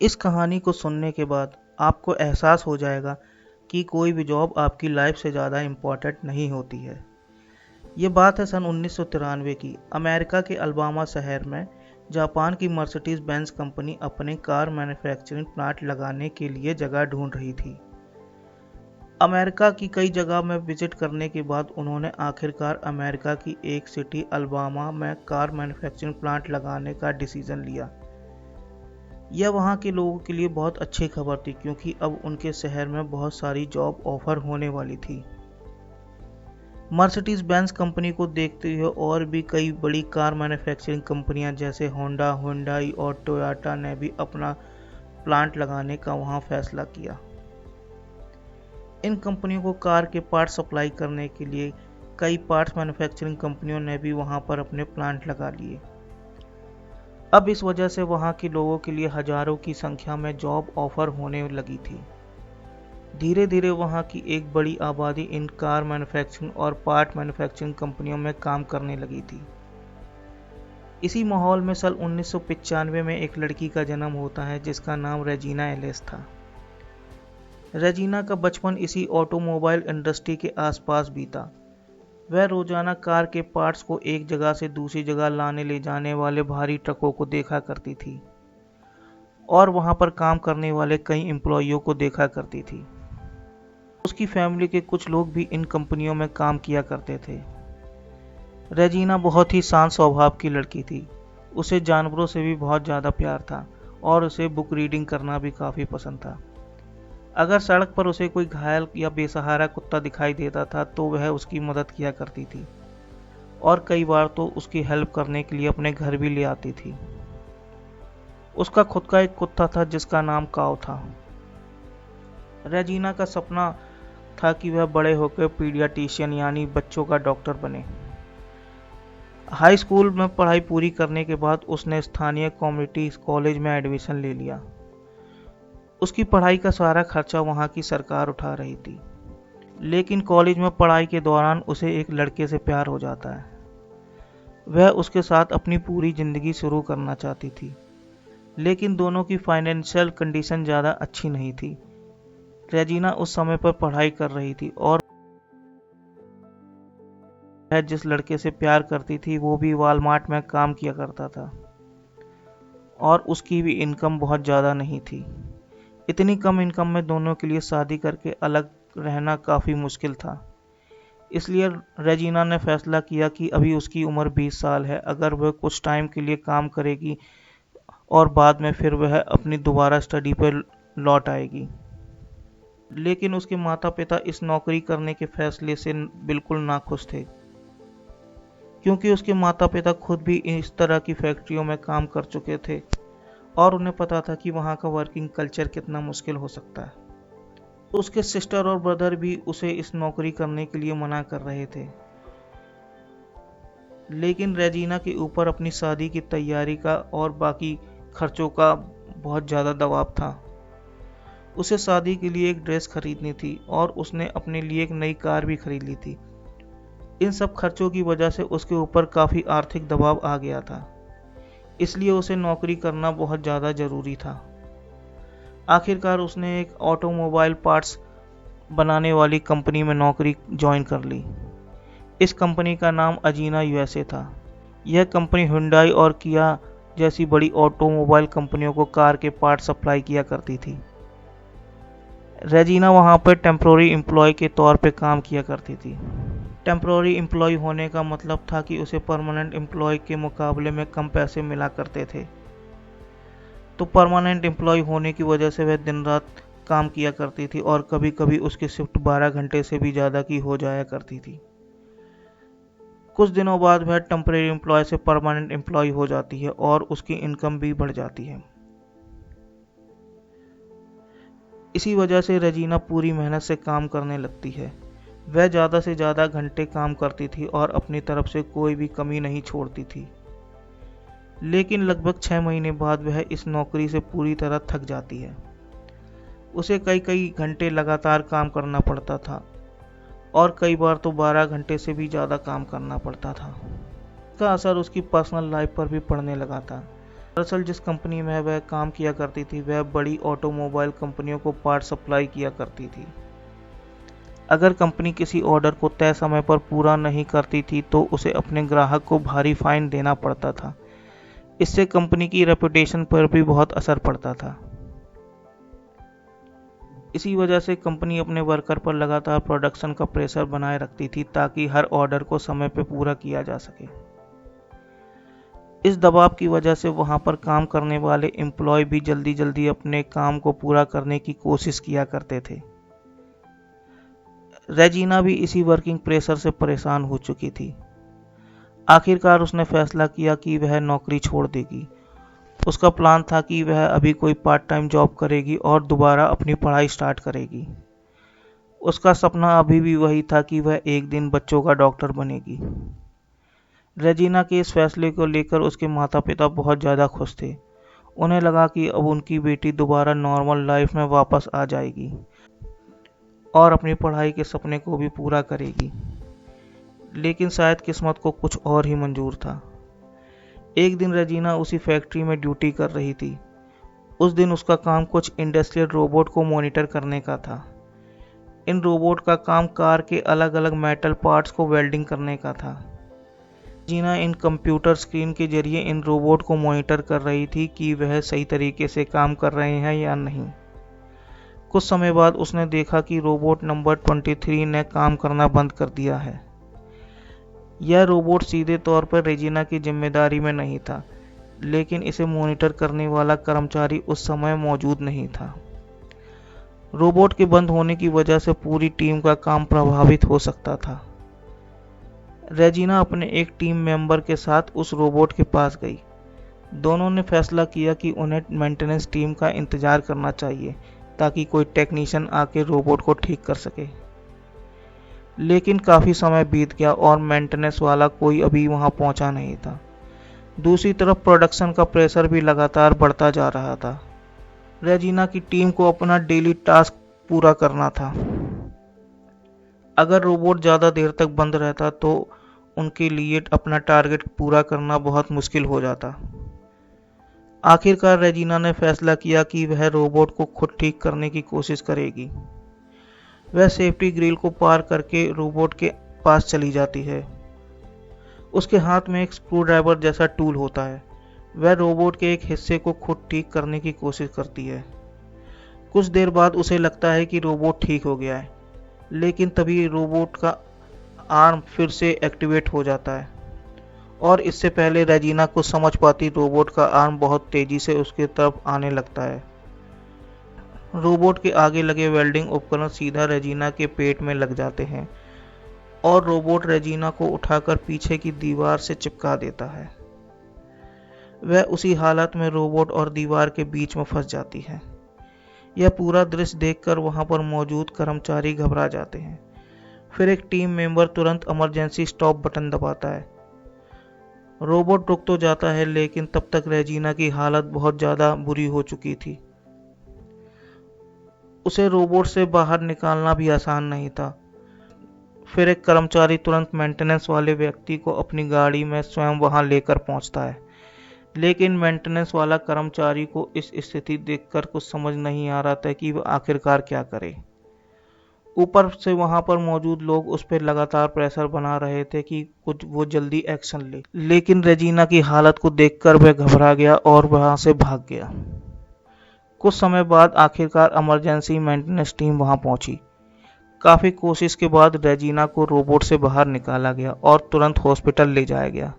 इस कहानी को सुनने के बाद आपको एहसास हो जाएगा कि कोई भी जॉब आपकी लाइफ से ज़्यादा इम्पोर्टेंट नहीं होती है। ये बात है सन 1993 की। अमेरिका के अल्बामा शहर में जापान की मर्सिडीज बेंज कंपनी अपने कार मैन्युफैक्चरिंग प्लांट लगाने के लिए जगह ढूंढ रही थी। अमेरिका की कई जगह में विजिट करने के बाद उन्होंने आखिरकार अमेरिका की एक सिटी अल्बामा में कार मैन्युफैक्चरिंग प्लांट लगाने का डिसीजन लिया। यह वहाँ के लोगों के लिए बहुत अच्छी खबर थी, क्योंकि अब उनके शहर में बहुत सारी जॉब ऑफर होने वाली थी। मर्सिडीज बेंज कंपनी को देखते हुए और भी कई बड़ी कार मैन्युफैक्चरिंग कंपनियां जैसे होंडा, हुंडई और टोयोटा ने भी अपना प्लांट लगाने का वहां फैसला किया। इन कंपनियों को कार के पार्ट सप्लाई करने के लिए कई पार्ट्स मैन्युफैक्चरिंग कंपनियों ने भी वहां पर अपने प्लांट लगा लिए। अब इस वजह से वहां के लोगों के लिए हजारों की संख्या में जॉब ऑफर होने लगी थी। धीरे धीरे वहां की एक बड़ी आबादी इन कार मैन्युफैक्चरिंग और पार्ट मैन्युफैक्चरिंग कंपनियों में काम करने लगी थी। इसी माहौल में साल 1995 में एक लड़की का जन्म होता है जिसका नाम रेजिना एलिस था। रेजिना का बचपन इसी ऑटोमोबाइल इंडस्ट्री के आसपास बीता। वह रोजाना कार के पार्ट्स को एक जगह से दूसरी जगह लाने ले जाने वाले भारी ट्रकों को देखा करती थी और वहां पर काम करने वाले कई एम्प्लॉइयों को देखा करती थी। उसकी फैमिली के कुछ लोग भी इन कंपनियों में काम किया करते थे। रेजिना बहुत ही शांत स्वभाव की लड़की थी। उसे जानवरों से भी बहुत ज़्यादा प्यार था और उसे बुक रीडिंग करना भी काफ़ी पसंद था। अगर सड़क पर उसे कोई घायल या बेसहारा कुत्ता दिखाई देता था तो वह उसकी मदद किया करती थी और कई बार तो उसकी हेल्प करने के लिए अपने घर भी ले आती थी। उसका खुद का एक कुत्ता था जिसका नाम काओ था। रेजिना का सपना था कि वह बड़े होकर पीडियाट्रिशियन यानी बच्चों का डॉक्टर बने। हाई स्कूल में पढ़ाई पूरी करने के बाद उसने स्थानीय कम्युनिटी कॉलेज में एडमिशन ले लिया। उसकी पढ़ाई का सारा खर्चा वहाँ की सरकार उठा रही थी। लेकिन कॉलेज में पढ़ाई के दौरान उसे एक लड़के से प्यार हो जाता है। वह उसके साथ अपनी पूरी ज़िंदगी शुरू करना चाहती थी, लेकिन दोनों की फाइनेंशियल कंडीशन ज़्यादा अच्छी नहीं थी। रेजिना उस समय पर पढ़ाई कर रही थी और वह जिस लड़के से प्यार करती थी वो भी वॉलमार्ट में काम किया करता था और उसकी भी इनकम बहुत ज़्यादा नहीं थी। इतनी कम इनकम में दोनों के लिए शादी करके अलग रहना काफ़ी मुश्किल था। इसलिए रेजिना ने फैसला किया कि अभी उसकी उम्र 20 साल है, अगर वह कुछ टाइम के लिए काम करेगी और बाद में फिर वह अपनी दोबारा स्टडी पर लौट आएगी। लेकिन उसके माता पिता इस नौकरी करने के फैसले से बिल्कुल नाखुश थे, क्योंकि उसके माता पिता खुद भी इस तरह की फैक्ट्रियों में काम कर चुके थे और उन्हें पता था कि वहाँ का वर्किंग कल्चर कितना मुश्किल हो सकता है। उसके सिस्टर और ब्रदर भी उसे इस नौकरी करने के लिए मना कर रहे थे। लेकिन रेजिना के ऊपर अपनी शादी की तैयारी का और बाकी खर्चों का बहुत ज़्यादा दबाव था। उसे शादी के लिए एक ड्रेस खरीदनी थी और उसने अपने लिए एक नई कार भी खरीद ली थी। इन सब खर्चों की वजह से उसके ऊपर काफ़ी आर्थिक दबाव आ गया था, इसलिए उसे नौकरी करना बहुत ज़्यादा ज़रूरी था। आखिरकार उसने एक ऑटोमोबाइल पार्ट्स बनाने वाली कंपनी में नौकरी ज्वाइन कर ली। इस कंपनी का नाम अजीना यूएसए था। यह कंपनी हुंडई और किया जैसी बड़ी ऑटोमोबाइल कंपनियों को कार के पार्ट सप्लाई किया करती थी। रेजिना वहाँ पर टेम्प्रोरी एम्प्लॉय के तौर पे काम किया करती थी। टेम्प्रोरी एम्प्लॉय होने का मतलब था कि उसे परमानेंट एम्प्लॉय के मुकाबले में कम पैसे मिला करते थे। तो परमानेंट एम्प्लॉय होने की वजह से वह दिन रात काम किया करती थी और कभी कभी उसकी शिफ्ट 12 घंटे से भी ज़्यादा की हो जाया करती थी। कुछ दिनों बाद वह टेम्परेरी एम्प्लॉय से परमानेंट एम्प्लॉय हो जाती है और उसकी इनकम भी बढ़ जाती है। इसी वजह से रेजिना पूरी मेहनत से काम करने लगती है। वह ज़्यादा से ज़्यादा घंटे काम करती थी और अपनी तरफ से कोई भी कमी नहीं छोड़ती थी। लेकिन लगभग 6 महीने बाद वह इस नौकरी से पूरी तरह थक जाती है। उसे कई कई घंटे लगातार काम करना पड़ता था और कई बार तो 12 घंटे से भी ज़्यादा काम करना पड़ता था। इसका असर उसकी पर्सनल लाइफ पर भी पड़ने लगा था। दरअसल जिस कंपनी में वह काम किया करती थी वह बड़ी ऑटोमोबाइल कंपनियों को पार्ट सप्लाई किया करती थी। अगर कंपनी किसी ऑर्डर को तय समय पर पूरा नहीं करती थी तो उसे अपने ग्राहक को भारी फाइन देना पड़ता था। इससे कंपनी की रेपुटेशन पर भी बहुत असर पड़ता था। इसी वजह से कंपनी अपने वर्कर पर लगातार प्रोडक्शन का प्रेशर बनाए रखती थी ताकि हर ऑर्डर को समय पर पूरा किया जा सके। इस दबाव की वजह से वहां पर काम करने वाले एम्प्लॉय भी जल्दी जल्दी अपने काम को पूरा करने की कोशिश किया करते थे। रेजिना भी इसी वर्किंग प्रेशर से परेशान हो चुकी थी। आखिरकार उसने फैसला किया कि वह नौकरी छोड़ देगी। उसका प्लान था कि वह अभी कोई पार्ट टाइम जॉब करेगी और दोबारा अपनी पढ़ाई स्टार्ट करेगी। उसका सपना अभी भी वही था कि वह एक दिन बच्चों का डॉक्टर बनेगी। रेजिना के इस फैसले को लेकर उसके माता पिता बहुत ज़्यादा खुश थे। उन्हें लगा कि अब उनकी बेटी दोबारा नॉर्मल लाइफ में वापस आ जाएगी और अपनी पढ़ाई के सपने को भी पूरा करेगी। लेकिन शायद किस्मत को कुछ और ही मंजूर था। एक दिन रेजिना उसी फैक्ट्री में ड्यूटी कर रही थी। उस दिन उसका काम कुछ इंडस्ट्रियल रोबोट को मॉनिटर करने का था। इन रोबोट का काम कार के अलग अलग मेटल पार्ट्स को वेल्डिंग करने का था। रेजिना इन कंप्यूटर स्क्रीन के जरिए इन रोबोट को मॉनिटर कर रही थी कि वह सही तरीके से काम कर रहे हैं या नहीं। कुछ समय बाद उसने देखा कि रोबोट नंबर 23 ने काम करना बंद कर दिया है। यह रोबोट सीधे तौर पर रेजिना की जिम्मेदारी में नहीं था, लेकिन इसे मॉनिटर करने वाला कर्मचारी उस समय मौजूद नहीं था। रोबोट के बंद होने की वजह से पूरी टीम का काम प्रभावित हो सकता था। रेजिना अपने एक टीम मेंबर के साथ उस रोबोट के पास गई। दोनों ने फैसला किया कि उन्हें मेंटेनेंस टीम का इंतजार करना चाहिए ताकि कोई टेक्नीशियन आके रोबोट को ठीक कर सके। लेकिन काफ़ी समय बीत गया और मेंटेनेंस वाला कोई अभी वहां पहुंचा नहीं था। दूसरी तरफ प्रोडक्शन का प्रेशर भी लगातार बढ़ता जा रहा था। रेजिना की टीम को अपना डेली टास्क पूरा करना था। अगर रोबोट ज़्यादा देर तक बंद रहता तो उनके लिए अपना टारगेट पूरा करना बहुत मुश्किल हो जाता। आखिरकार रेजिना ने फैसला किया कि वह रोबोट को खुद ठीक करने की कोशिश करेगी। वह सेफ्टी ग्रिल को पार करके रोबोट के पास चली जाती है। उसके हाथ में एक स्क्रू ड्राइवर जैसा टूल होता है। वह रोबोट के एक हिस्से को खुद ठीक करने की कोशिश करती है। कुछ देर बाद उसे लगता है कि रोबोट ठीक हो गया है, लेकिन तभी रोबोट का आर्म फिर से एक्टिवेट हो जाता है और इससे पहले रेजिना कुछ समझ पाती रोबोट का आर्म बहुत तेजी से उसके तरफ आने लगता है। रोबोट के आगे लगे वेल्डिंग उपकरण सीधा रेजिना के पेट में लग जाते हैं और रोबोट रेजिना को उठाकर पीछे की दीवार से चिपका देता है। वह उसी हालत में रोबोट और दीवार के बीच में फंस जाती है। यह पूरा दृश्य देखकर वहां पर मौजूद कर्मचारी घबरा जाते हैं। फिर एक टीम मेंबर तुरंत इमरजेंसी स्टॉप बटन दबाता है। रोबोट रुक तो जाता है, लेकिन तब तक रेजिना की हालत बहुत ज़्यादा बुरी हो चुकी थी। उसे रोबोट से बाहर निकालना भी आसान नहीं था। फिर एक कर्मचारी तुरंत मेंटेनेंस वाले व्यक्ति को अपनी गाड़ी में स्वयं वहां लेकर पहुंचता है, लेकिन मेंटेनेंस वाला कर्मचारी को इस स्थिति देखकर कुछ समझ नहीं आ रहा था कि वह आखिरकार क्या करे। ऊपर से वहां पर मौजूद लोग उस पर लगातार प्रेशर बना रहे थे कि कुछ वो जल्दी एक्शन ले, लेकिन रेजिना की हालत को देखकर वह घबरा गया और वहां से भाग गया। कुछ समय बाद आखिरकार इमरजेंसी मेंटेनेंस टीम वहां पहुंची। काफी कोशिश के बाद रेजिना को रोबोट से बाहर निकाला गया और तुरंत हॉस्पिटल ले जाया गया,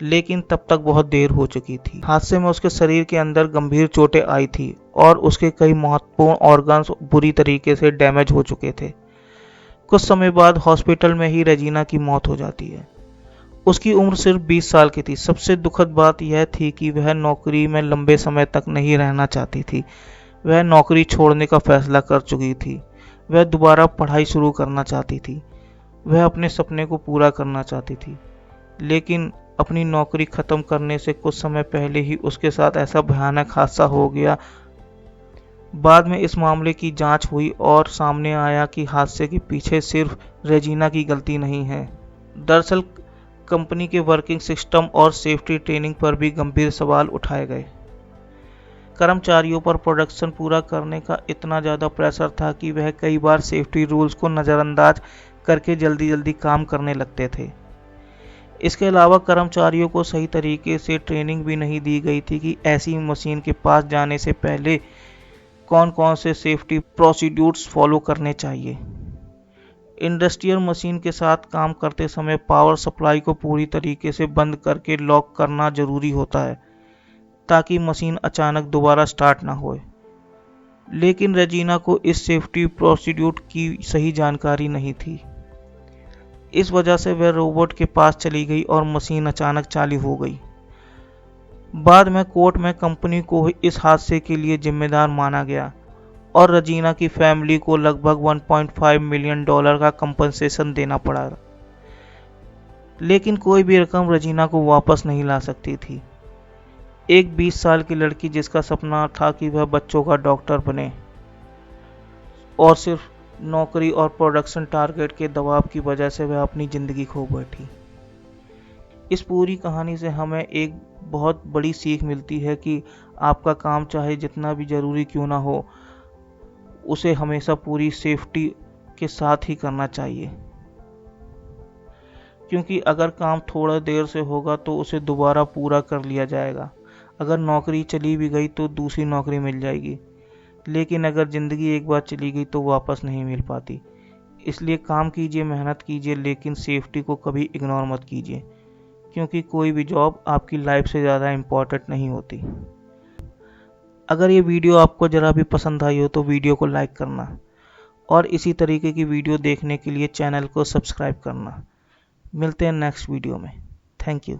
लेकिन तब तक बहुत देर हो चुकी थी। हादसे में उसके शरीर के अंदर गंभीर चोटें आई थी और उसके कई महत्वपूर्ण ऑर्गन्स बुरी तरीके से डैमेज हो चुके थे। कुछ समय बाद हॉस्पिटल में ही रेजिना की मौत हो जाती है। उसकी उम्र सिर्फ 20 साल की थी। सबसे दुखद बात यह थी कि वह नौकरी में लंबे समय तक नहीं रहना चाहती थी। वह नौकरी छोड़ने का फैसला कर चुकी थी। वह दोबारा पढ़ाई शुरू करना चाहती थी। वह अपने सपने को पूरा करना चाहती थी, लेकिन अपनी नौकरी खत्म करने से कुछ समय पहले ही उसके साथ ऐसा भयानक हादसा हो गया। बाद में इस मामले की जांच हुई और सामने आया कि हादसे के पीछे सिर्फ रेजिना की गलती नहीं है। दरअसल कंपनी के वर्किंग सिस्टम और सेफ्टी ट्रेनिंग पर भी गंभीर सवाल उठाए गए। कर्मचारियों पर प्रोडक्शन पूरा करने का इतना ज़्यादा प्रेशर था कि वह कई बार सेफ्टी रूल्स को नज़रअंदाज करके जल्दी काम करने लगते थे। इसके अलावा कर्मचारियों को सही तरीके से ट्रेनिंग भी नहीं दी गई थी कि ऐसी मशीन के पास जाने से पहले कौन कौन से सेफ्टी प्रोसीड्यूर्स फॉलो करने चाहिए। इंडस्ट्रियल मशीन के साथ काम करते समय पावर सप्लाई को पूरी तरीके से बंद करके लॉक करना जरूरी होता है ताकि मशीन अचानक दोबारा स्टार्ट ना हो। लेकिन रेजिना को इस सेफ्टी प्रोसीड्यूर की सही जानकारी नहीं थी। इस वजह से वह रोबोट के पास चली गई और मशीन अचानक चालू हो गई। बाद में कोर्ट में कंपनी को इस हादसे के लिए जिम्मेदार माना गया और रेजिना की फैमिली को लगभग $1.5 मिलियन का कंपनसेशन देना पड़ा। लेकिन कोई भी रकम रेजिना को वापस नहीं ला सकती थी। एक 20 साल की लड़की जिसका सपना था कि वह बच्चों का डॉक्टर बने और सिर्फ नौकरी और प्रोडक्शन टारगेट के दबाव की वजह से वह अपनी ज़िंदगी खो बैठी। इस पूरी कहानी से हमें एक बहुत बड़ी सीख मिलती है कि आपका काम चाहे जितना भी ज़रूरी क्यों ना हो, उसे हमेशा पूरी सेफ्टी के साथ ही करना चाहिए, क्योंकि अगर काम थोड़ा देर से होगा तो उसे दोबारा पूरा कर लिया जाएगा। अगर नौकरी चली भी गई तो दूसरी नौकरी मिल जाएगी, लेकिन अगर ज़िंदगी एक बार चली गई तो वापस नहीं मिल पाती। इसलिए काम कीजिए, मेहनत कीजिए, लेकिन सेफ्टी को कभी इग्नोर मत कीजिए, क्योंकि कोई भी जॉब आपकी लाइफ से ज़्यादा इम्पोर्टेंट नहीं होती। अगर ये वीडियो आपको ज़रा भी पसंद आई हो तो वीडियो को लाइक करना और इसी तरीके की वीडियो देखने के लिए चैनल को सब्सक्राइब करना। मिलते हैं नेक्स्ट वीडियो में। Thank you.